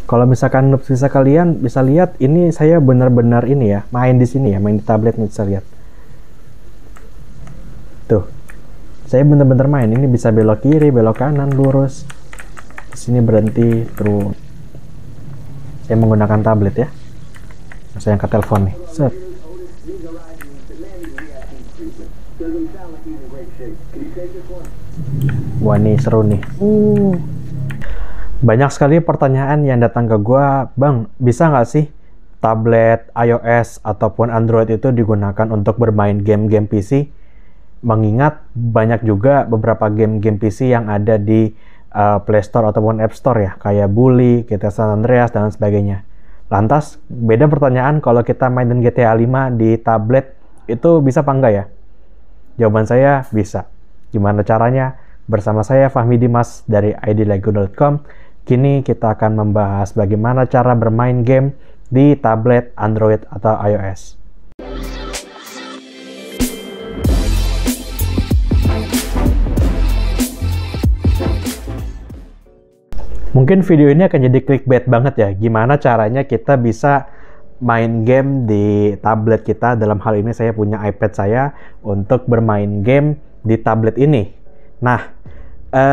Kalau misalkan bisa kalian bisa lihat, ini saya benar-benar ini ya, main di sini ya, main di tablet nih, bisa lihat. Tuh, saya benar-benar main. Ini bisa belok kiri, belok kanan, lurus. Di sini berhenti, terus. Saya menggunakan tablet ya. Saya angkat telepon nih. Set. Wah, ini seru nih. Banyak sekali pertanyaan yang datang ke gua, Bang, bisa nggak sih tablet iOS ataupun Android itu digunakan untuk bermain game-game PC? Mengingat banyak juga beberapa game-game PC yang ada di Play Store ataupun App Store ya, kayak Bully, GTA San Andreas, dan sebagainya. Lantas, beda pertanyaan kalau kita mainin GTA 5 di tablet, itu bisa apa enggak ya? Jawaban saya, bisa. Gimana caranya? Bersama saya Fahmi Dimas dari idlego.com. Kini kita akan membahas bagaimana cara bermain game di tablet, Android, atau iOS. Mungkin video ini akan jadi clickbait banget ya, gimana caranya kita bisa main game di tablet kita. Dalam hal ini saya punya iPad saya untuk bermain game di tablet ini. Nah,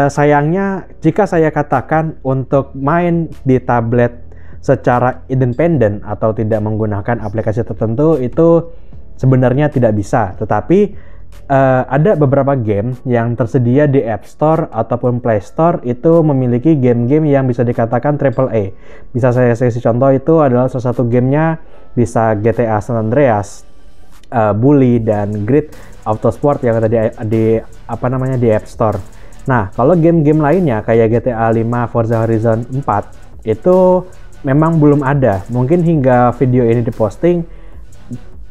sayangnya jika saya katakan untuk main di tablet secara independen atau tidak menggunakan aplikasi tertentu, itu sebenarnya tidak bisa. Tetapi ada beberapa game yang tersedia di App Store ataupun Play Store itu memiliki game-game yang bisa dikatakan AAA. Bisa saya kasih contoh, itu adalah salah satu gamenya bisa GTA San Andreas, Bully, dan Grid Autosport yang ada di App Store. Nah, kalau game-game lainnya kayak GTA 5, Forza Horizon 4 itu memang belum ada. Mungkin hingga video ini diposting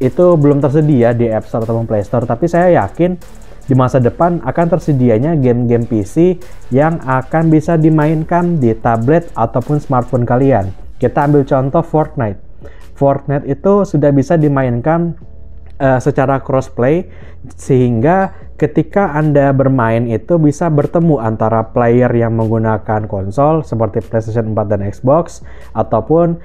itu belum tersedia di App Store ataupun Play Store, tapi saya yakin di masa depan akan tersedianya game-game PC yang akan bisa dimainkan di tablet ataupun smartphone kalian. Kita ambil contoh Fortnite. Fortnite itu sudah bisa dimainkan secara crossplay, sehingga ketika Anda bermain itu bisa bertemu antara player yang menggunakan konsol seperti PlayStation 4 dan Xbox, ataupun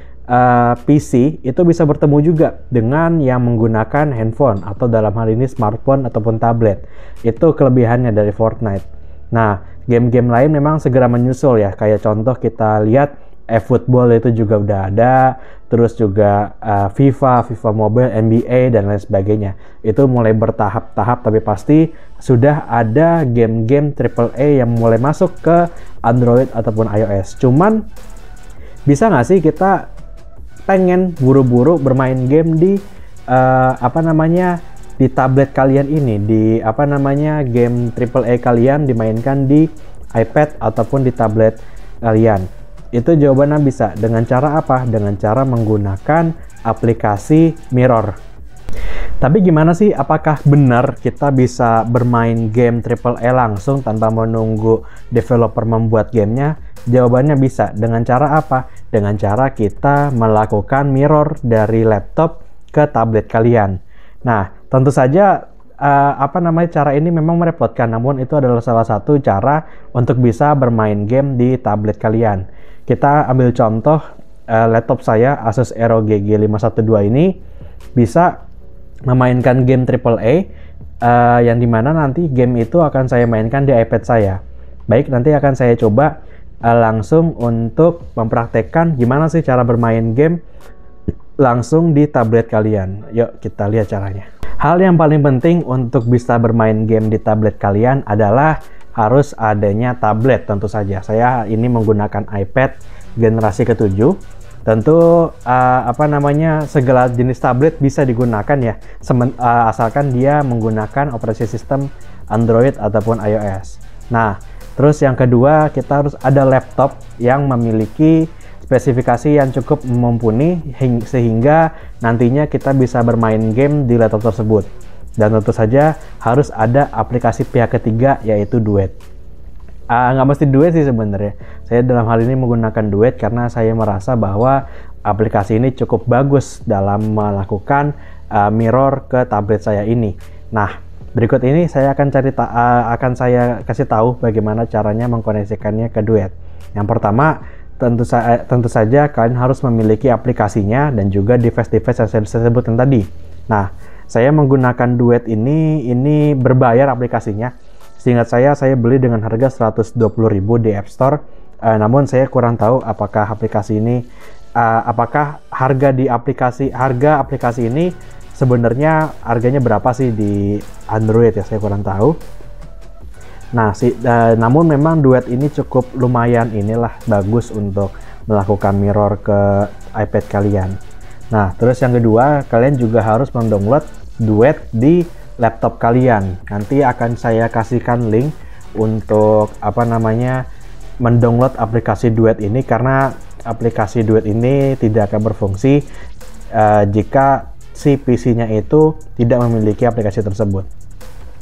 PC itu bisa bertemu juga dengan yang menggunakan handphone atau dalam hal ini smartphone ataupun tablet. Itu kelebihannya dari Fortnite. Nah, game-game lain memang segera menyusul ya, kayak contoh kita lihat eFootball itu juga udah ada, terus juga FIFA Mobile, NBA, dan lain sebagainya. Itu mulai bertahap-tahap, tapi pasti sudah ada game-game AAA yang mulai masuk ke Android ataupun iOS. Cuman bisa nggak sih kita pengen buru-buru bermain game di di tablet kalian ini, di game AAA kalian dimainkan di iPad ataupun di tablet kalian? Itu jawabannya bisa. Dengan cara apa? Dengan cara menggunakan aplikasi Mirror. Tapi gimana sih, apakah benar kita bisa bermain game AAA langsung tanpa menunggu developer membuat gamenya? Jawabannya bisa. Dengan cara apa? Dengan cara kita melakukan mirror dari laptop ke tablet kalian. Nah, tentu saja cara ini memang merepotkan, namun itu adalah salah satu cara untuk bisa bermain game di tablet kalian. Kita ambil contoh laptop saya Asus ROG G512 ini bisa memainkan game AAA yang dimana nanti game itu akan saya mainkan di iPad saya. Baik, nanti akan saya coba langsung untuk mempraktekkan gimana sih cara bermain game langsung di tablet kalian. Yuk kita lihat caranya. Hal yang paling penting untuk bisa bermain game di tablet kalian adalah harus adanya tablet tentu saja. Saya ini menggunakan iPad generasi ke-7. Tentu segala jenis tablet bisa digunakan ya, asalkan dia menggunakan operasi sistem Android ataupun iOS. Nah, terus yang kedua, kita harus ada laptop yang memiliki spesifikasi yang cukup mumpuni sehingga nantinya kita bisa bermain game di laptop tersebut. Dan tentu saja harus ada aplikasi pihak ketiga, yaitu Duet. Nggak mesti Duet sih sebenarnya. Saya dalam hal ini menggunakan Duet karena saya merasa bahwa aplikasi ini cukup bagus dalam melakukan mirror ke tablet saya ini. Nah, berikut ini saya akan saya kasih tahu bagaimana caranya mengkoneksikannya ke Duet. Yang pertama, tentu saja kalian harus memiliki aplikasinya dan juga device-device yang saya sebutkan tadi. Nah, saya menggunakan Duet ini berbayar aplikasinya. Seingat saya beli dengan harga 120.000 di App Store. Namun saya kurang tahu apakah aplikasi ini, apakah harga aplikasi ini sebenarnya harganya berapa sih di Android ya, saya kurang tahu. Nah, namun memang Duet ini cukup lumayan bagus untuk melakukan mirror ke iPad kalian. Nah, terus yang kedua, kalian juga harus mendownload Duet di laptop kalian. Nanti akan saya kasihkan link untuk mendownload aplikasi Duet ini, karena aplikasi Duet ini tidak akan berfungsi jika si PC-nya itu tidak memiliki aplikasi tersebut.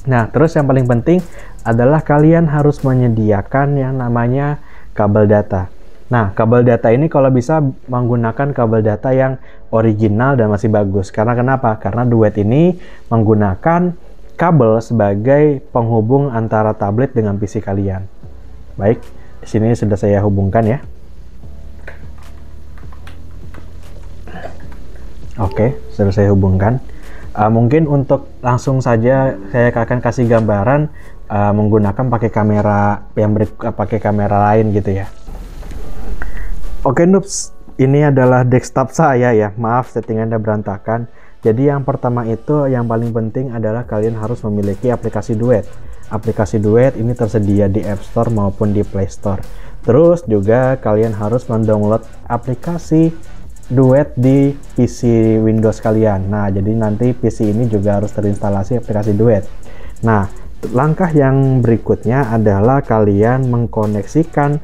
Nah, terus yang paling penting adalah kalian harus menyediakan yang namanya kabel data. Nah, kabel data ini kalau bisa menggunakan kabel data yang original dan masih bagus. Karena kenapa? Karena Duet ini menggunakan kabel sebagai penghubung antara tablet dengan PC kalian. Baik, di sini sudah saya hubungkan ya. Oke, sudah saya hubungkan. Mungkin untuk langsung saja saya akan kasih gambaran menggunakan pakai kamera pakai kamera lain gitu ya. Oke noobs, ini adalah desktop saya ya. Maaf settingannya berantakan. Jadi yang pertama itu yang paling penting adalah kalian harus memiliki aplikasi Duet. Aplikasi Duet ini tersedia di App Store maupun di Play Store. Terus juga kalian harus mendownload aplikasi Duet di PC Windows kalian. Nah, jadi nanti PC ini juga harus terinstalasi aplikasi Duet. Nah, langkah yang berikutnya adalah kalian mengkoneksikan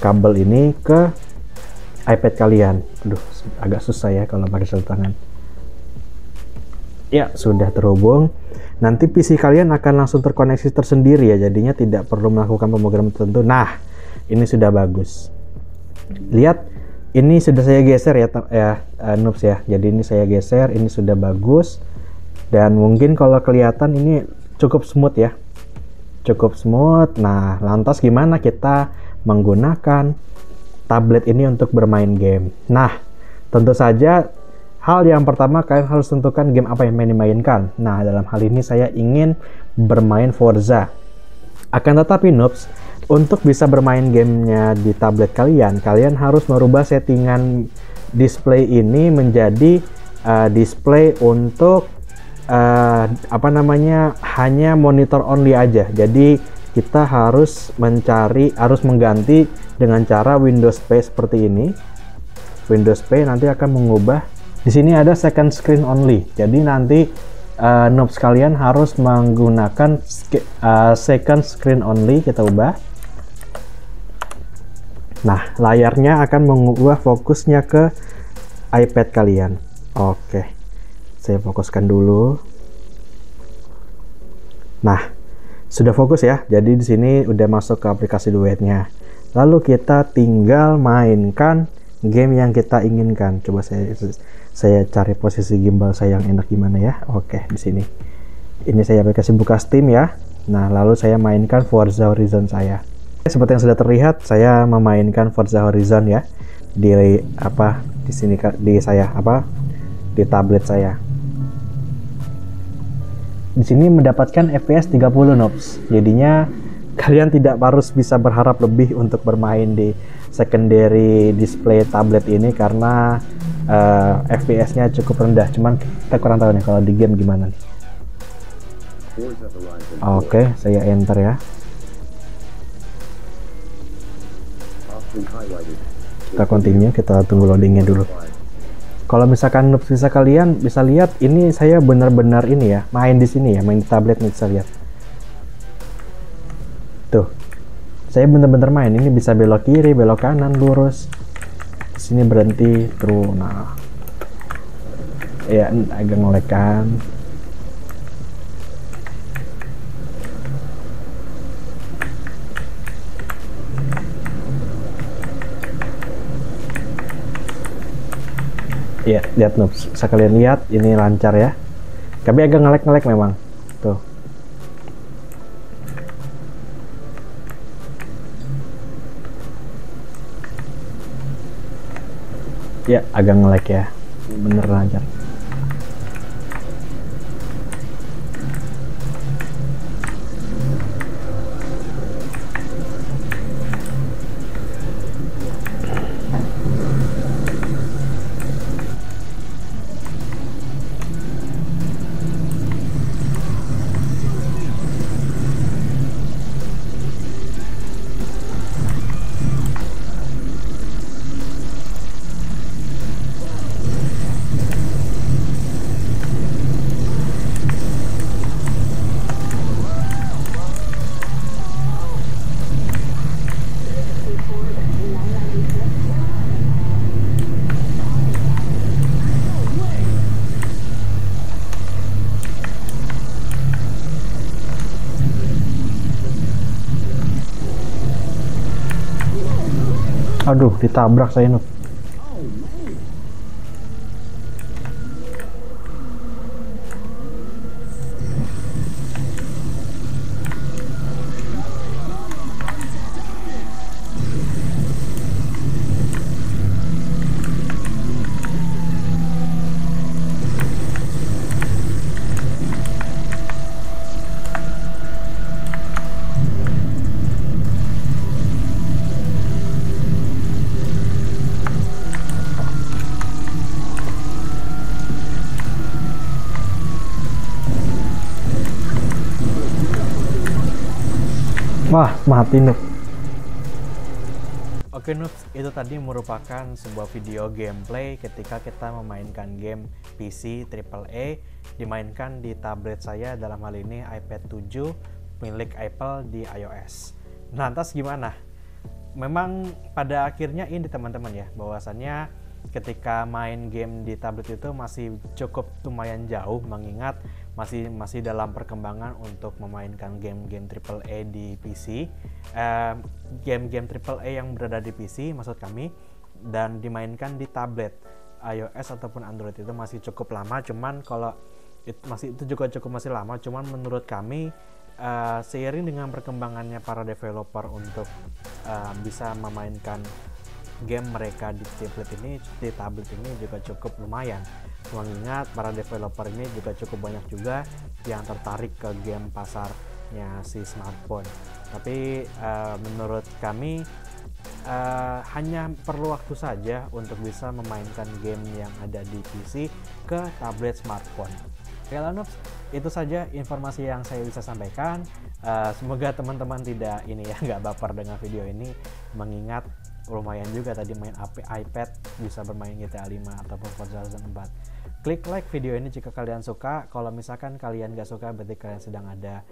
kabel ini ke iPad kalian. Aduh, agak susah ya kalau pakai sarung tangan. Ya, sudah terhubung. Nanti PC kalian akan langsung terkoneksi tersendiri ya, jadinya tidak perlu melakukan pemrograman tertentu. Nah, ini sudah bagus. Lihat, ini sudah saya geser ya, noobs ya. Jadi ini saya geser, ini sudah bagus. Dan mungkin kalau kelihatan ini cukup smooth ya. Cukup smooth. Nah, lantas gimana kita menggunakan tablet ini untuk bermain game? Nah, tentu saja hal yang pertama kalian harus tentukan game apa yang ingin dimainkan. Nah, dalam hal ini saya ingin bermain Forza. Akan tetapi noobs, untuk bisa bermain gamenya di tablet kalian harus merubah settingan display ini menjadi display untuk hanya monitor only aja. Jadi kita harus mengganti dengan cara Windows P seperti ini. Windows P nanti akan mengubah. Di sini ada second screen only. Jadi nanti noobs kalian harus menggunakan second screen only. Kita ubah. Nah, layarnya akan mengubah fokusnya ke iPad kalian. Oke, saya fokuskan dulu. Nah, sudah fokus ya. Jadi di sini udah masuk ke aplikasi Duetnya. Lalu kita tinggal mainkan game yang kita inginkan. Coba saya cari posisi gimbal saya yang enak gimana ya. Oke, di sini. Ini saya aplikasi buka Steam ya. Nah, lalu saya mainkan Forza Horizon saya. Seperti yang sudah terlihat, saya memainkan Forza Horizon ya di tablet saya. Di sini mendapatkan FPS 30 noobs. Jadinya kalian tidak harus bisa berharap lebih untuk bermain di secondary display tablet ini karena FPS-nya cukup rendah. Cuman kita kurang tahu nih kalau di game gimana nih. Oke, saya enter ya. Kita continue, kita tunggu loadingnya dulu. Kalau misalkan kalian bisa lihat, ini saya benar-benar ini ya, main di sini ya, main di tablet nih, bisa lihat. Tuh, saya benar-benar main. Ini bisa belok kiri, belok kanan, lurus. Di sini berhenti, terus. Nah, ya agak ngelek kan. Ya, lihat noobs, bisa kalian lihat ini lancar ya. Tapi agak ngelek-ngelek memang. Tuh. Ya, agak nge-lag ya. Bener aja. Aduh, ditabrak saya Noob. Wah, mati Noob. Oke Noobs, itu tadi merupakan sebuah video gameplay ketika kita memainkan game PC AAA dimainkan di tablet saya, dalam hal ini iPad 7 milik Apple di iOS. Nah, lantas gimana? Memang pada akhirnya ini teman-teman ya, bahwasannya ketika main game di tablet itu masih cukup lumayan jauh, mengingat masih dalam perkembangan untuk memainkan game-game AAA di PC, game-game AAA yang berada di PC maksud kami, dan dimainkan di tablet iOS ataupun Android itu masih cukup lama. Cuman kalau itu juga cukup masih lama, cuman menurut kami seiring dengan perkembangannya para developer untuk bisa memainkan game mereka di tablet ini juga cukup lumayan, mengingat para developer ini juga cukup banyak juga yang tertarik ke game pasarnya si smartphone. Tapi menurut kami hanya perlu waktu saja untuk bisa memainkan game yang ada di PC ke tablet smartphone. Oke lah Noobs, itu saja informasi yang saya bisa sampaikan. Semoga teman-teman tidak nggak baper dengan video ini, mengingat lumayan juga tadi main iPad bisa bermain GTA 5 ataupun Forza Horizon 4. Klik like video ini jika kalian suka. Kalau misalkan kalian gak suka, berarti kalian sedang ada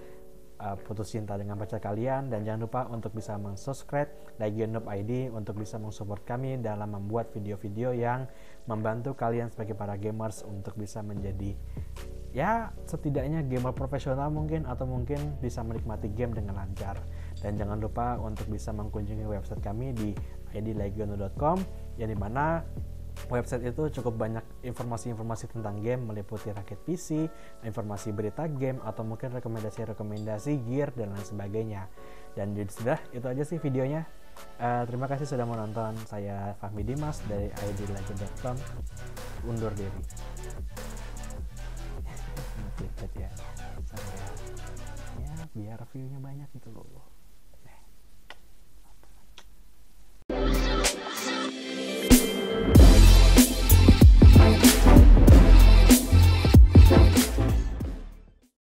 putus cinta dengan pacar kalian. Dan jangan lupa untuk bisa subscribe Legion Noob ID untuk bisa mensupport kami dalam membuat video-video yang membantu kalian sebagai para gamers untuk bisa menjadi ya setidaknya gamer profesional mungkin, atau mungkin bisa menikmati game dengan lancar. Dan jangan lupa untuk bisa mengunjungi website kami di idlegiono.com, yang dimana website itu cukup banyak informasi-informasi tentang game, meliputi rakit PC, informasi berita game, atau mungkin rekomendasi-rekomendasi gear dan lain sebagainya. Dan sudah itu aja sih videonya. Terima kasih sudah menonton. Saya Fahmi Dimas dari idlegiono.com, undur diri. Ya, biar view-nya banyak gitu loh.